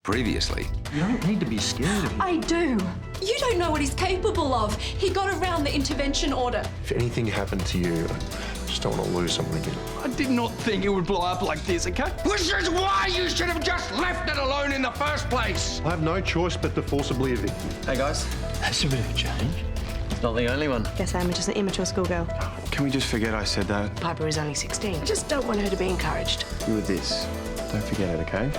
previously. You don't need to be scared of him. I do. You don't know what he's capable of. He got around the intervention order. If anything happened to you, I just don't want to lose someone again. I did not think it would blow up like this, okay? Which is why you should have just left it alone in the first place. I have no choice but to forcibly evict you. Hey, guys. That's a bit of a change. It's not the only one. Guess I'm just an immature schoolgirl. Can we just forget I said that? Piper is only 16. I just don't want her to be encouraged. You with this. Don't forget it, okay?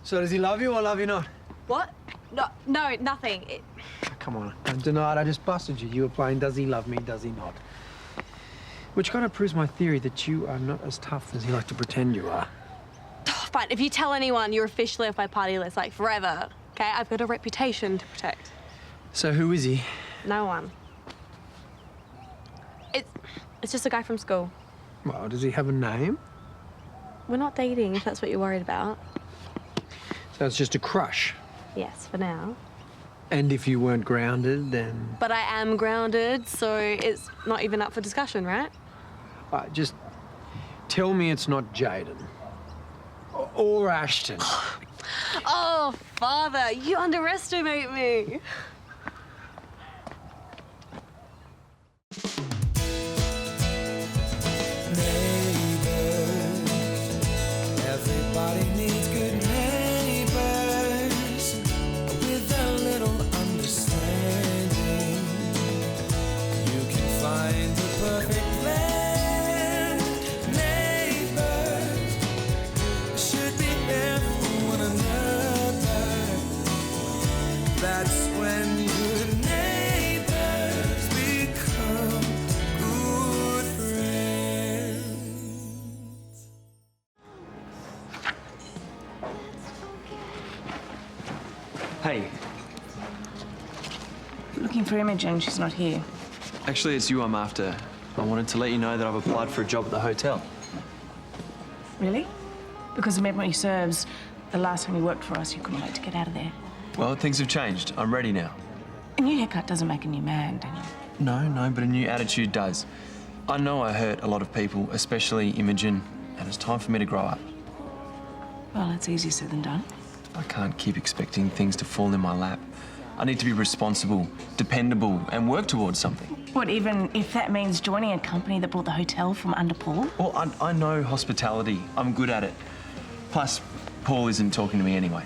So does he love you or love you not? What? No, nothing. Come on, don't deny it. I just busted you. You were playing does he love me, does he not? Which kind of proves my theory that you are not as tough as you like to pretend you are. Fine, if you tell anyone, you're officially off my party list, like, forever. Okay, I've got a reputation to protect. So who is he? No one. It's just a guy from school. Well, does he have a name? We're not dating, if that's what you're worried about. So it's just a crush. Yes, for now. And if you weren't grounded, then... But I am grounded, so it's not even up for discussion, right? Just tell me it's not Jaden. Or Ashton. Oh, Father, you underestimate me. Everybody needs good neighbors with a little understanding. You can find the perfect blend. Neighbors should be there for one another. That's when good neighbors become good friends. Hey, Looking for Imogen, she's not here. actually, it's you I'm after. I wanted to let you know that I've applied for a job at the hotel. Really? Because of memory serves, the last time you worked for us, you couldn't wait to get out of there. Well, things have changed. I'm ready now. A new haircut doesn't make a new man, Daniel. No, but a new attitude does. I know I hurt a lot of people, especially Imogen, and it's time for me to grow up. Well, it's easier said than done. I can't keep expecting things to fall in my lap. I need to be responsible, dependable, and work towards something. What, even if that means joining a company that bought the hotel from under Paul? Well, I know hospitality. I'm good at it. Plus, Paul isn't talking to me anyway.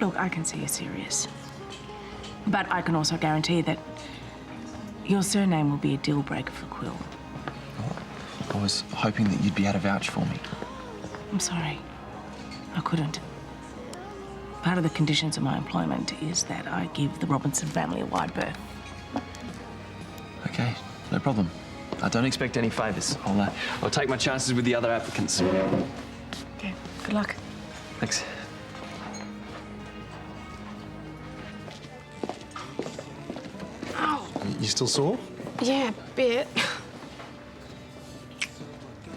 Look, I can see you're serious. But I can also guarantee that your surname will be a deal breaker for Quill. I was hoping that you'd be able to vouch for me. I'm sorry. I couldn't. Part of the conditions of my employment is that I give the Robinson family a wide berth. Okay, no problem. I don't expect any favours. I'll take my chances with the other applicants. Okay, good luck. Thanks. You still sore? Yeah, a bit.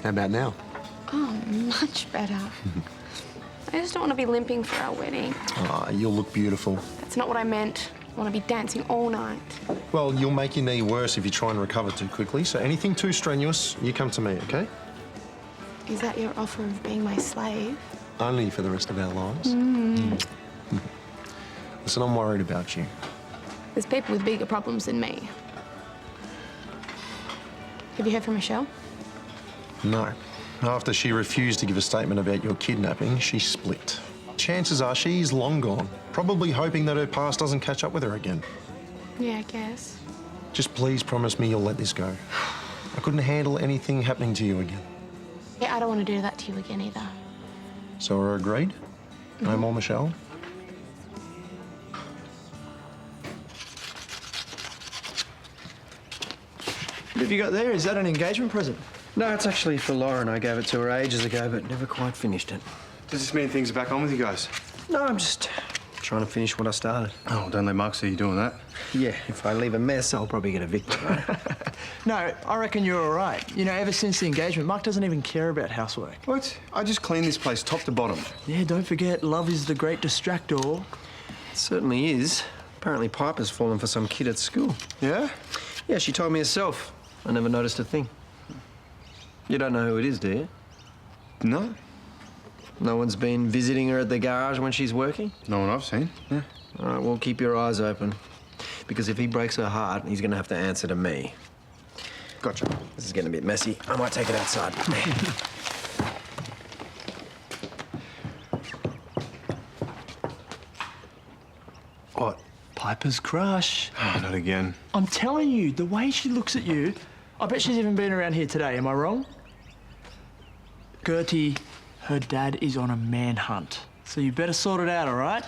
How about now? Oh, much better. I just don't want to be limping for our wedding. Ah, you'll look beautiful. That's not what I meant. I want to be dancing all night. Well, you'll make your knee worse if you try and recover too quickly, so anything too strenuous, you come to me, okay? Is that your offer of being my slave? Only for the rest of our lives. Listen, I'm worried about you. There's people with bigger problems than me. Have you heard from Michelle? No. After she refused to give a statement about your kidnapping, she split. Chances are she's long gone, probably hoping that her past doesn't catch up with her again. Yeah, I guess. Just please promise me you'll let this go. I couldn't handle anything happening to you again. Yeah, I don't want to do that to you again either. So we're agreed? No more Michelle? What have you got there? Is that an engagement present? No, it's actually for Lauren. I gave it to her ages ago, but never quite finished it. Does this mean things are back on with you guys? No, I'm just trying to finish what I started. Oh, don't let Mark see you doing that. Yeah, if I leave a mess, I'll probably get evicted. No, I reckon you're all right. You know, ever since the engagement, Mark doesn't even care about housework. What? I just cleaned this place top to bottom. Yeah, don't forget, love is the great distractor. It certainly is. Apparently Piper's fallen for some kid at school. Yeah? Yeah, she told me herself. I never noticed a thing. You don't know who it is, do you? No. No one's been visiting her at the garage when she's working? No one I've seen, yeah. All right, well, keep your eyes open. Because if he breaks her heart, he's going to have to answer to me. Gotcha. This is getting a bit messy. I might take it outside. What? Piper's crush. Oh, not again. I'm telling you, the way she looks at you, I bet she's even been around here today. Am I wrong? Gertie, her dad is on a manhunt. So you better sort it out, all right?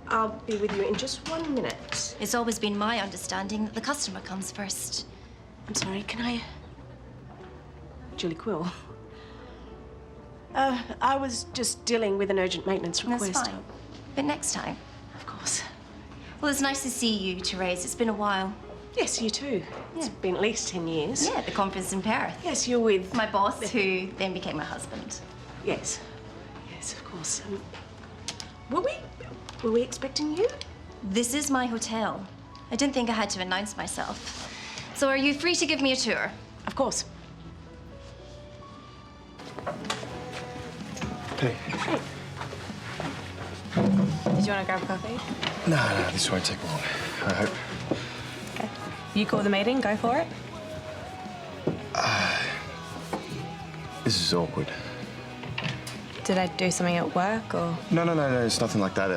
I'll be with you in just 1 minute. It's always been my understanding that the customer comes first. I'm sorry, can I... Julie Quill. I was just dealing with an urgent maintenance request. That's fine. But next time. Of course. Well, it's nice to see you, Therese. It's been a while. Yes, you too. It's been at least 10 years. Yeah, the conference in Paris. Yes, you're with... My boss, who then became my husband. Yes. Yes, of course. Were we expecting you? This is my hotel. I didn't think I had to announce myself. So are you free to give me a tour? Of course. Hey. Did you want to grab coffee? No, this won't take long, I hope. Okay. You call the meeting, go for it. This is awkward. Did I do something at work or? No, it's nothing like that.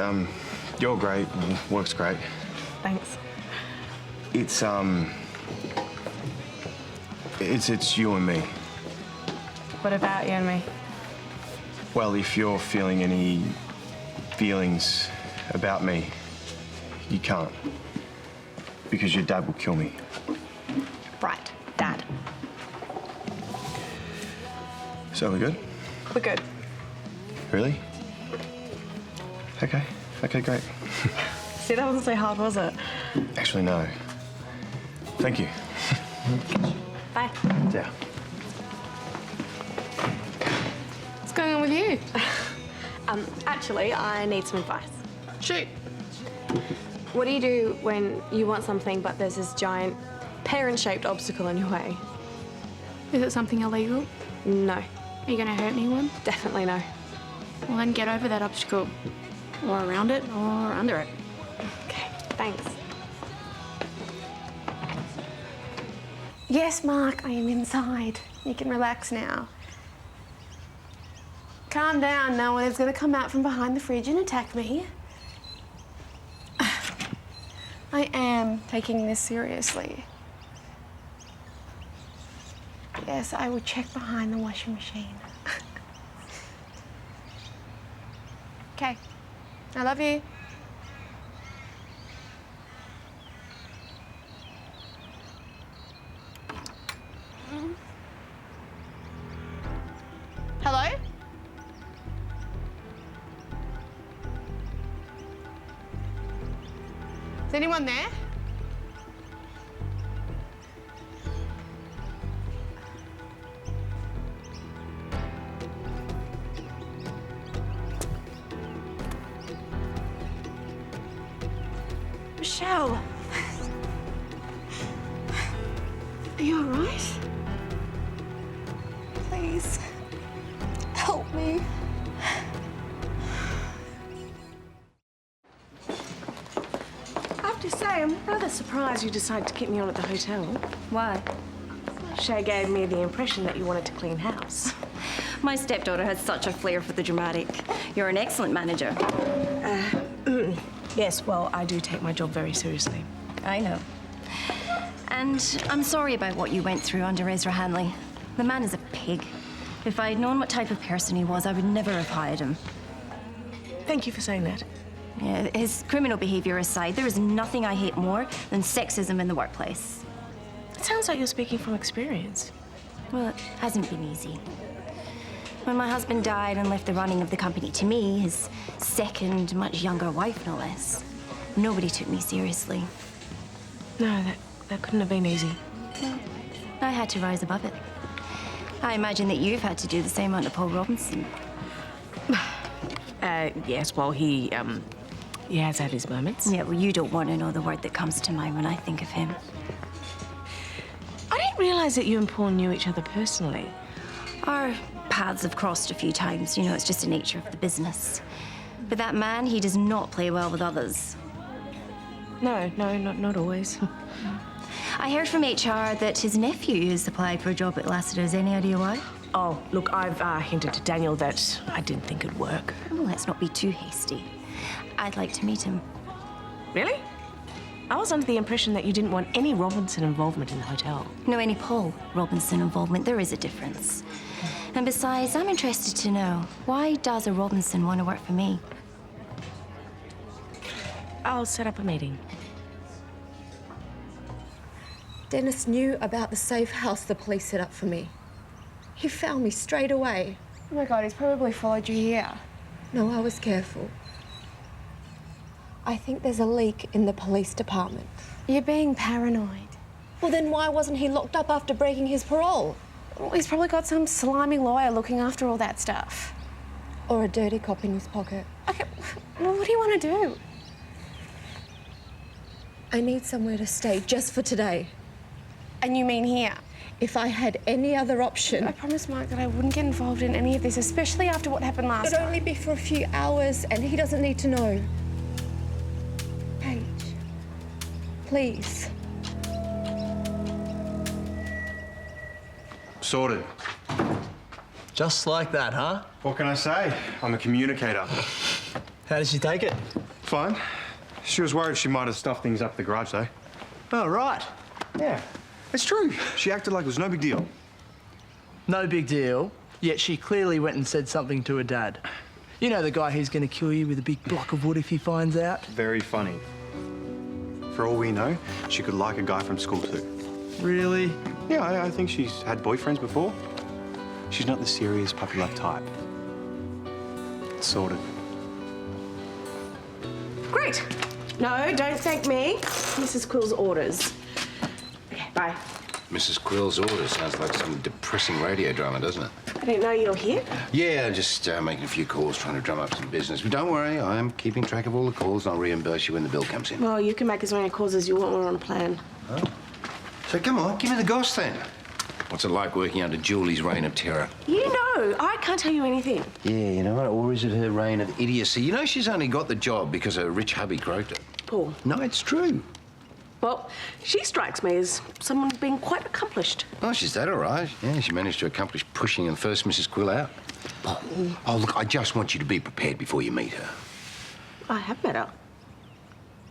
You're great, work's great. Thanks. It's you and me. What about you and me? Well, if you're feeling any feelings about me, you can't. Because your dad will kill me. Right, Dad. So we're good? We're good. Really? Okay, great. See, that wasn't so hard, was it? Actually, no. Thank you. Bye. Yeah. What's going on with you? Actually, I need some advice. Shoot. What do you do when you want something but there's this giant parent-shaped obstacle in your way? Is it something illegal? No. Are you going to hurt anyone? Definitely no. Well, then get over that obstacle. Or around it, or under it. Okay, thanks. Yes, Mark, I am inside. You can relax now. Calm down. No one is going to come out from behind the fridge and attack me. I am taking this seriously. Yes, I will check behind the washing machine. Okay. I love you. Hello? Is anyone there? Michelle. Are you all right? Please, help me. I have to say, I'm rather surprised you decided to keep me on at the hotel. Why? Shay gave me the impression that you wanted to clean house. My stepdaughter has such a flair for the dramatic. You're an excellent manager. Yes, well, I do take my job very seriously. I know. And I'm sorry about what you went through under Ezra Hanley. The man is a pig. If I had known what type of person he was, I would never have hired him. Thank you for saying that. Yeah, his criminal behavior aside, there is nothing I hate more than sexism in the workplace. It sounds like you're speaking from experience. Well, it hasn't been easy. When my husband died and left the running of the company to me, his second, much younger wife, no less, nobody took me seriously. No, that couldn't have been easy. Well, I had to rise above it. I imagine that you've had to do the same under Paul Robinson. Yes, well, he has had his moments. Yeah, well, you don't want to know the word that comes to mind when I think of him. I didn't realise that you and Paul knew each other personally. Our paths have crossed a few times. You know, it's just the nature of the business. But that man, he does not play well with others. No, not always. I heard from HR that his nephew has applied for a job at Lassiters. Any idea why? Oh, look, I've hinted to Daniel that I didn't think it'd work. Well, let's not be too hasty. I'd like to meet him. Really? I was under the impression that you didn't want any Robinson involvement in the hotel. No, any Paul Robinson involvement. There is a difference. And besides, I'm interested to know, why does a Robinson want to work for me? I'll set up a meeting. Dennis knew about the safe house the police set up for me. He found me straight away. Oh my God, he's probably followed you here. No, I was careful. I think there's a leak in the police department. You're being paranoid. Well, then why wasn't he locked up after breaking his parole? Well, he's probably got some slimy lawyer looking after all that stuff. Or a dirty cop in his pocket. Okay, well, what do you want to do? I need somewhere to stay just for today. And you mean here? If I had any other option... I promised Mark that I wouldn't get involved in any of this, especially after what happened last It'd time. only be for a few hours, and he doesn't need to know. Paige, please. Sorted. Just like that, huh? What can I say? I'm a communicator. How did she take it? Fine. She was worried she might have stuffed things up the garage, though. Oh, right. Yeah. It's true. She acted like it was no big deal. No big deal, yet she clearly went and said something to her dad. You know the guy who's going to kill you with a big block of wood if he finds out? Very funny. For all we know, she could like a guy from school, too. Really? Yeah, I think she's had boyfriends before. She's not the serious puppy love type. Sorted. Great. No, don't thank me. Mrs. Quill's orders. Okay, bye. Mrs. Quill's order sounds like some depressing radio drama, doesn't it? I didn't know you're here. Yeah, just making a few calls, trying to drum up some business. But don't worry, I'm keeping track of all the calls and I'll reimburse you when the bill comes in. Well, you can make as many calls as you want. We're on a plan. Oh. So come on, give me the goss then. What's it like working under Julie's reign of terror? You know, I can't tell you anything. Yeah, you know what? Or is it her reign of idiocy? You know she's only got the job because her rich hubby croaked her. Paul. No, it's true. Well, she strikes me as someone being quite accomplished. Oh, she's that all right. Yeah, she managed to accomplish pushing the first Mrs. Quill out. Oh, look, I just want you to be prepared before you meet her. I have met her.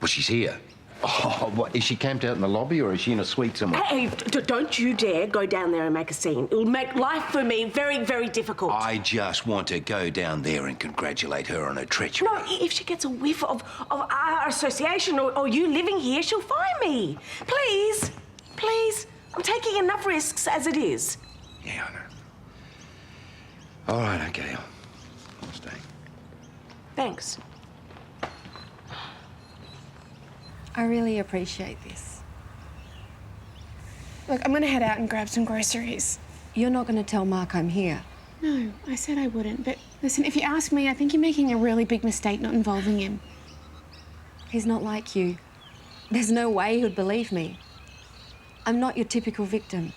Well, she's here. Oh, what? Is she camped out in the lobby or is she in a suite somewhere? Hey, don't you dare go down there and make a scene. It'll make life for me very, very difficult. I just want to go down there and congratulate her on her treachery. No, if she gets a whiff of our association or you living here, she'll find me. Please, please. I'm taking enough risks as it is. Yeah, I know. All right, okay. I'll stay. Thanks. I really appreciate this. Look, I'm gonna head out and grab some groceries. You're not going to tell Mark I'm here. No, I said I wouldn't. But listen, if you ask me, I think you're making a really big mistake not involving him. He's not like you. There's no way he'd believe me. I'm not your typical victim.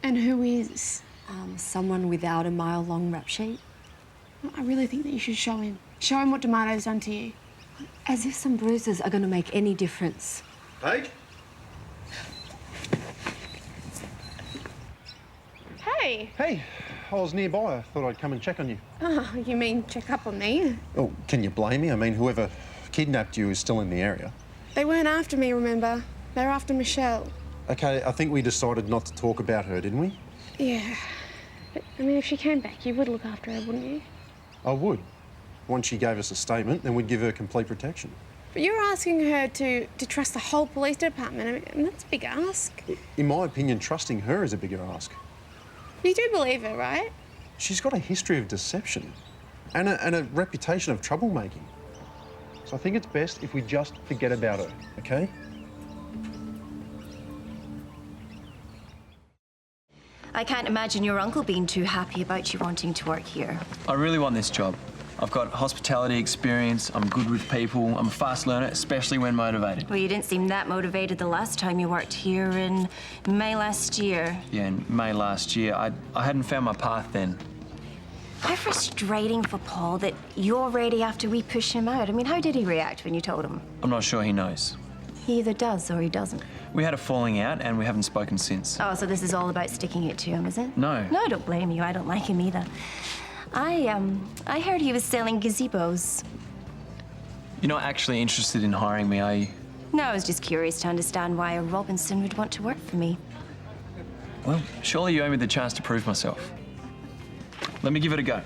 And who is? Someone without a mile-long rap sheet. I really think that you should show him. Show him what Tomato's done to you. As if some bruises are going to make any difference. Paige? Hey! Hey, I was nearby. I thought I'd come and check on you. Oh, you mean check up on me? Oh, can you blame me? I mean, whoever kidnapped you is still in the area. They weren't after me, remember? They were after Michelle. Okay, I think we decided not to talk about her, didn't we? Yeah. But, I mean, if she came back, you would look after her, wouldn't you? I would. Once she gave us a statement, then we'd give her complete protection. But you're asking her to trust the whole police department. I mean, that's a big ask. In my opinion, trusting her is a bigger ask. You do believe her, right? She's got a history of deception and a reputation of troublemaking. So I think it's best if we just forget about her, okay? I can't imagine your uncle being too happy about you wanting to work here. I really want this job. I've got hospitality experience, I'm good with people, I'm a fast learner, especially when motivated. Well, you didn't seem that motivated the last time you worked here in May last year. Yeah, in May last year, I hadn't found my path then. How frustrating for Paul that you're ready after we push him out. I mean, how did he react when you told him? I'm not sure he knows. He either does or he doesn't. We had a falling out and we haven't spoken since. Oh, so this is all about sticking it to him, is it? No. No, I don't blame you. I don't like him either. I heard he was selling gazebos. You're not actually interested in hiring me, are you? No, I was just curious to understand why a Robinson would want to work for me. Well, surely you owe me the chance to prove myself. Let me give it a go.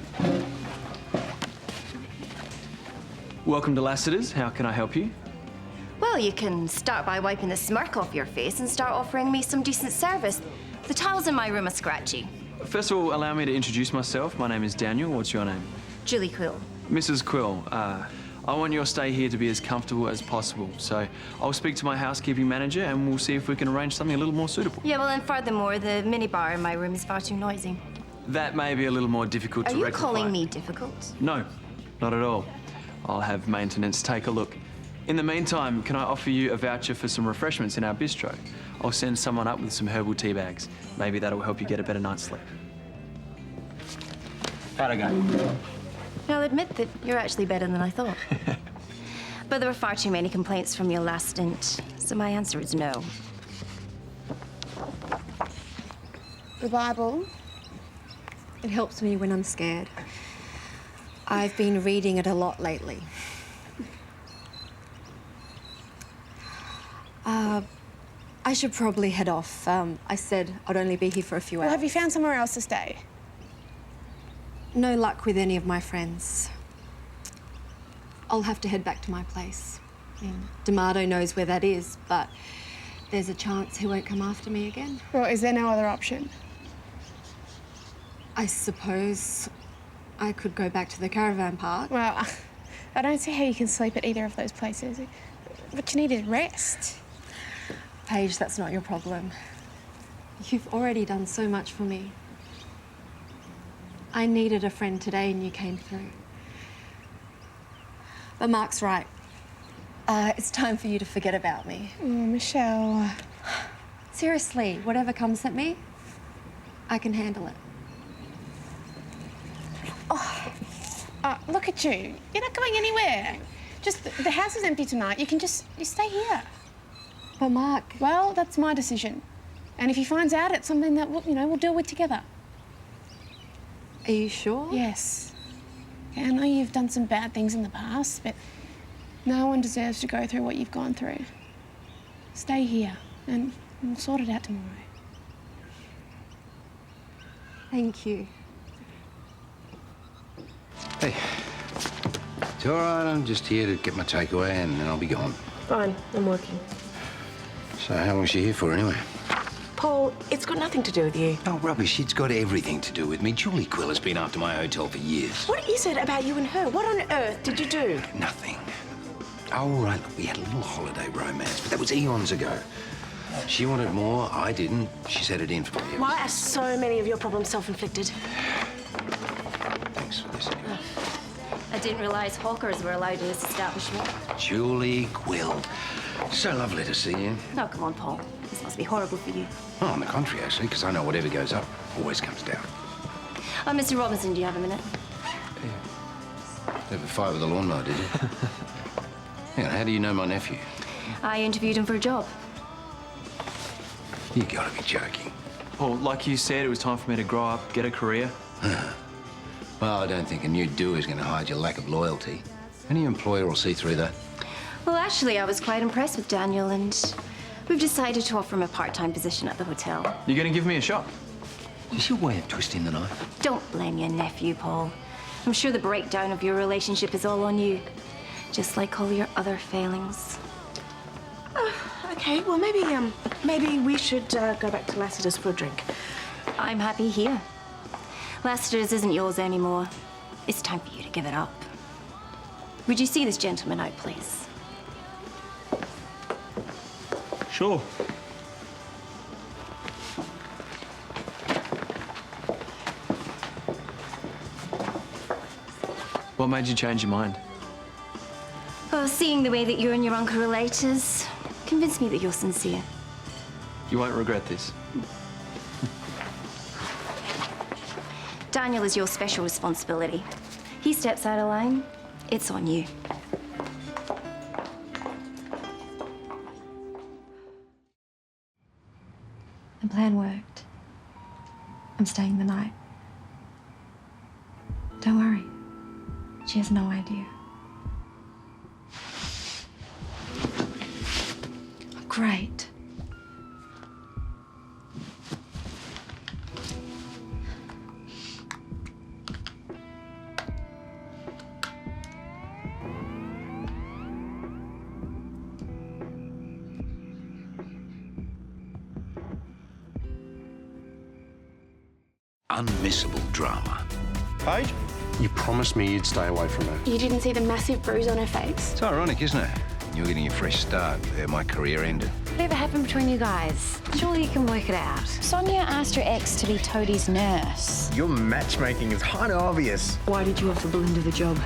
Welcome to Lassiters. How can I help you? Well, you can start by wiping the smirk off your face and start offering me some decent service. The tiles in my room are scratchy. First of all, allow me to introduce myself. My name is Daniel. What's your name? Julie Quill. Mrs. Quill. I want your stay here to be as comfortable as possible. So I'll speak to my housekeeping manager and we'll see if we can arrange something a little more suitable. Yeah, well, and furthermore, the minibar in my room is far too noisy. That may be a little more difficult to Are you rectify. calling me difficult? No, not at all. I'll have maintenance take a look. In the meantime, can I offer you a voucher for some refreshments in our bistro? I'll send someone up with some herbal tea bags. Maybe that'll help you get a better night's sleep. How'd I go? I'll admit that you're actually better than I thought. But there were far too many complaints from your last stint, so my answer is no. The Bible. It helps me when I'm scared. I've been reading it a lot lately. I should probably head off. I said I'd only be here for a few hours. Well, have you found somewhere else to stay? No luck with any of my friends. I'll have to head back to my place. I mean, D'Amato knows where that is, but there's a chance he won't come after me again. Well, is there no other option? I suppose I could go back to the caravan park. Well, I don't see how you can sleep at either of those places. What you need is rest. Paige, that's not your problem. You've already done so much for me. I needed a friend today and you came through. But Mark's right. It's time for you to forget about me. Oh, Michelle. Seriously, whatever comes at me, I can handle it. Look at you. You're not going anywhere. Just, the house is empty tonight. You stay here. But Mark... Well, that's my decision. And if he finds out, it's something that, we'll deal with together. Are you sure? Yes. Yeah, I know you've done some bad things in the past, but no one deserves to go through what you've gone through. Stay here, and we'll sort it out tomorrow. Thank you. Hey, it's all right. I'm just here to get my takeaway and then I'll be gone. Fine, I'm working. So how long is she here for anyway? Paul, it's got nothing to do with you. Oh, rubbish. It's got everything to do with me. Julie Quill has been after my hotel for years. What is it about you and her? What on earth did you do? Nothing. Oh, right, look, we had a little holiday romance, but that was eons ago. She wanted more, I didn't. She set it in for me. Why are so many of your problems self-inflicted? Thanks for listening. I didn't realise hawkers were allowed in this establishment. Julie Quill. So lovely to see you. Oh, come on, Paul. This must be horrible for you. Oh, on the contrary, actually, because I know whatever goes up always comes down. Oh, Mr. Robinson, do you have a minute? Never fight with a lawnmower, did you? Hang on, how do you know my nephew? I interviewed him for a job. You gotta be joking. Paul, like you said, it was time for me to grow up, get a career. Well, I don't think a new do is going to hide your lack of loyalty. Any employer will see through that. Well, actually, I was quite impressed with Daniel, and we've decided to offer him a part-time position at the hotel. You're going to give me a shot? Is this your way of twisting the knife? Don't blame your nephew, Paul. I'm sure the breakdown of your relationship is all on you, just like all your other failings. Okay, well, maybe we should go back to Lassiters for a drink. I'm happy here. Lassiters isn't yours anymore. It's time for you to give it up. Would you see this gentleman out, please? Sure. What made you change your mind? Well, seeing the way that you and your uncle relate has convinced me that you're sincere. You won't regret this. Daniel is your special responsibility. He steps out of line, it's on you. The plan worked. I'm staying the night. Don't worry. She has no idea. Oh, great. Unmissable drama. Paige, you promised me you'd stay away from her. You didn't see the massive bruise on her face? It's ironic, isn't it? You're getting a fresh start where my career ended. Whatever happened between you guys? Surely you can work it out. Sonia asked her ex to be Toadie's nurse. Your matchmaking is kind of obvious. Why did you offer Belinda the job?